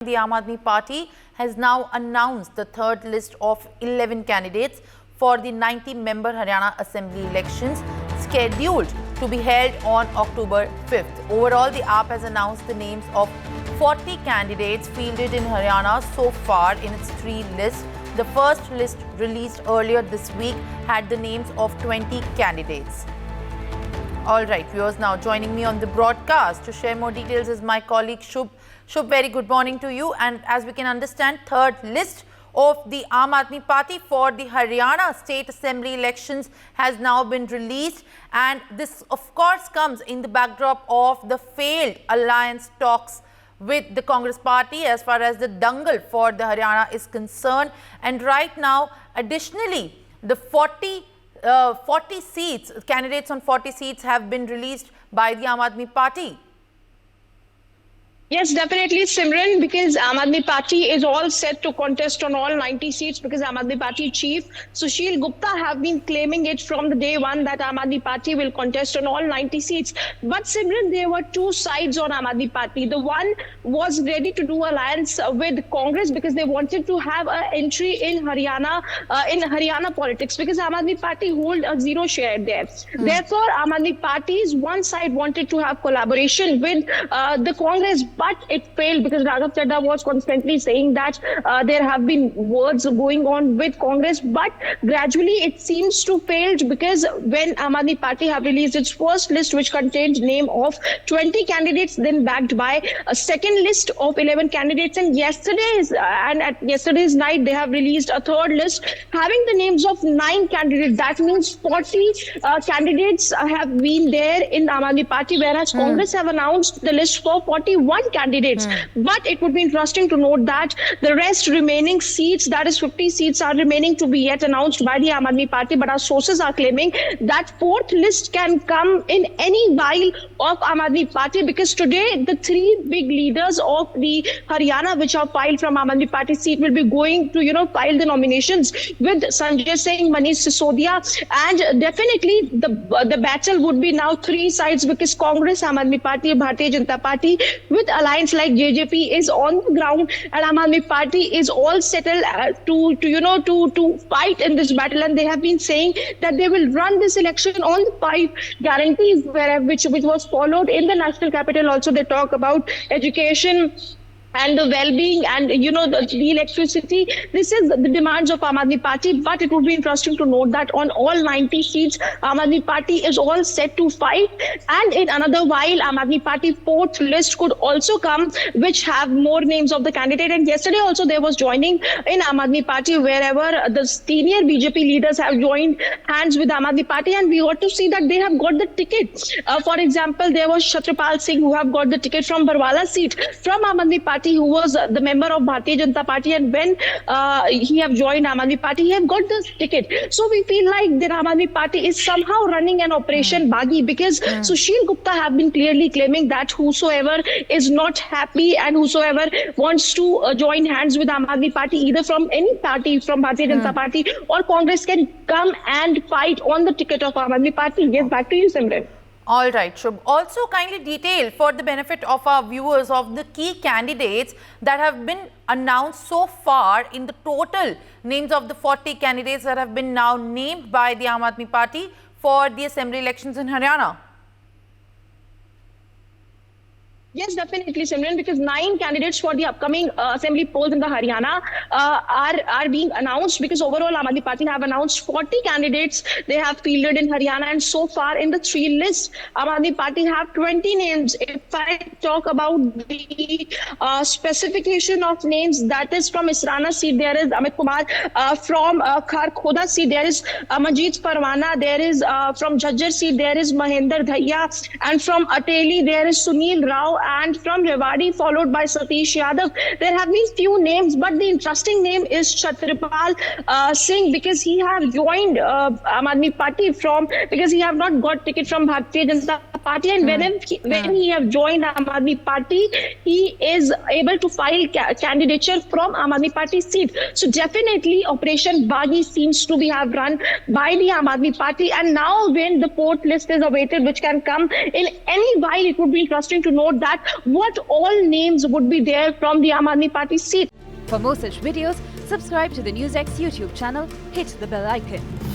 The Aam Aadmi Party has now announced the third list of 11 candidates for the 90-member Haryana Assembly elections scheduled to be held on October 5th. Overall, the AAP has announced the names of 40 candidates fielded in Haryana so far in its three lists. The first list released earlier this week had the names of 20 candidates. All right, viewers, now joining me on the broadcast to share more details is my colleague Shubh. Shubh, very good morning to you. And as we can understand, third list of the Aam Aadmi Party for the Haryana State Assembly elections has now been released. And this, of course, comes in the backdrop of the failed alliance talks with the Congress party as far as the dangle for the Haryana is concerned. And right now, additionally, the 40 seats, candidates on 40 seats have been released by the Aam Aadmi Party. Yes, definitely, Simran, because Aam Aadmi Party is all set to contest on all 90 seats because Aam Aadmi Party chief Sushil Gupta have been claiming it from the day one that Aam Aadmi Party will contest on all 90 seats. But Simran, there were two sides on Aam Aadmi Party. The one was ready to do alliance with Congress because they wanted to have an entry in Haryana politics because Aam Aadmi Party hold a zero share there. Therefore, Aam Aadmi Party's one side wanted to have collaboration with the Congress, but it failed because Raghav Chadha was constantly saying that there have been words going on with Congress, but gradually it seems to fail because when Aam Aadmi Party have released its first list, which contained name of 20 candidates, then backed by a second list of 11 candidates, and at yesterday's night they have released a third list having the names of 9 candidates. That means 40 candidates have been there in Aam Aadmi Party, whereas Congress have announced the list for 41 candidates. But it would be interesting to note that the rest remaining seats, that is 50 seats, are remaining to be yet announced by the Aam Aadmi Party. But our sources are claiming that fourth list can come in any while of Aam Aadmi Party because today the three big leaders of the Haryana which are filed from Aam Aadmi Party seat will be going to file the nominations with Sanjay Singh, Manish Sisodia, and definitely the battle would be now three sides because Congress, Aam Aadmi Party, Bharatiya Janata Party with alliance like JJP is on the ground, and Aam Aadmi Party is all settled to fight in this battle, and they have been saying that they will run this election on the 5 guarantees which was followed in the national capital. Also, they talk about education and the well-being and the electricity. This is the demands of Aam Aadmi Party, but it would be interesting to note that on all 90 seats Aam Aadmi Party is all set to fight, and in another while Aam Aadmi Party fourth list could also come which have more names of the candidate. And yesterday also there was joining in Aam Aadmi Party wherever the senior BJP leaders have joined hands with Aam Aadmi Party, and we ought to see that they have got the ticket. For example, there was Chhatrapal Singh who have got the ticket from Barwala seat from Aam Aadmi Party, who was the member of Bharatiya Janata Party, and when he have joined Aam Aadmi Party, he have got the ticket. So we feel like the Aam Aadmi Party is somehow running an operation Baghi because Sushil Gupta have been clearly claiming that whosoever is not happy and whosoever wants to join hands with Aam Aadmi Party, either from any party, from Bharatiya Janata Party or Congress, can come and fight on the ticket of Aam Aadmi Party. Yes, back to you, Simran. All right, Shubh. Also, kindly detail for the benefit of our viewers of the key candidates that have been announced so far in the total names of the 40 candidates that have been now named by the Aam Aadmi Party for the assembly elections in Haryana. Yes, definitely, Simran, because 9 candidates for the upcoming assembly polls in the Haryana are being announced because overall Aam Aadmi Party have announced 40 candidates they have fielded in Haryana, and so far in the 3 lists, Aam Aadmi Party have 20 names. If I talk about the specification of names, that is from Israna seat, there is Amit Kumar, from Kharkhoda seat, there is Manjeet Parwana, there is from Jhajjar seat, there is Mahendra Dhaiya, and from Ateli, there is Sunil Rao, and from Rewari, followed by Satish Yadav. There have been few names, but the interesting name is Chhatrapal Singh because he have joined Aam Aadmi Party because he have not got ticket from Bharatiya Janata Party, and when he have joined Aam Aadmi Party, he is able to file candidature from Aam Aadmi Party seat. So definitely Operation Baghi seems to be have run by the Aam Aadmi Party, and now when the fourth list is awaited, which can come in any while, it would be interesting to note that that what all names would be there from the Aam Aadmi Party seat. For more such videos, subscribe to the NewsX YouTube channel, hit the bell icon.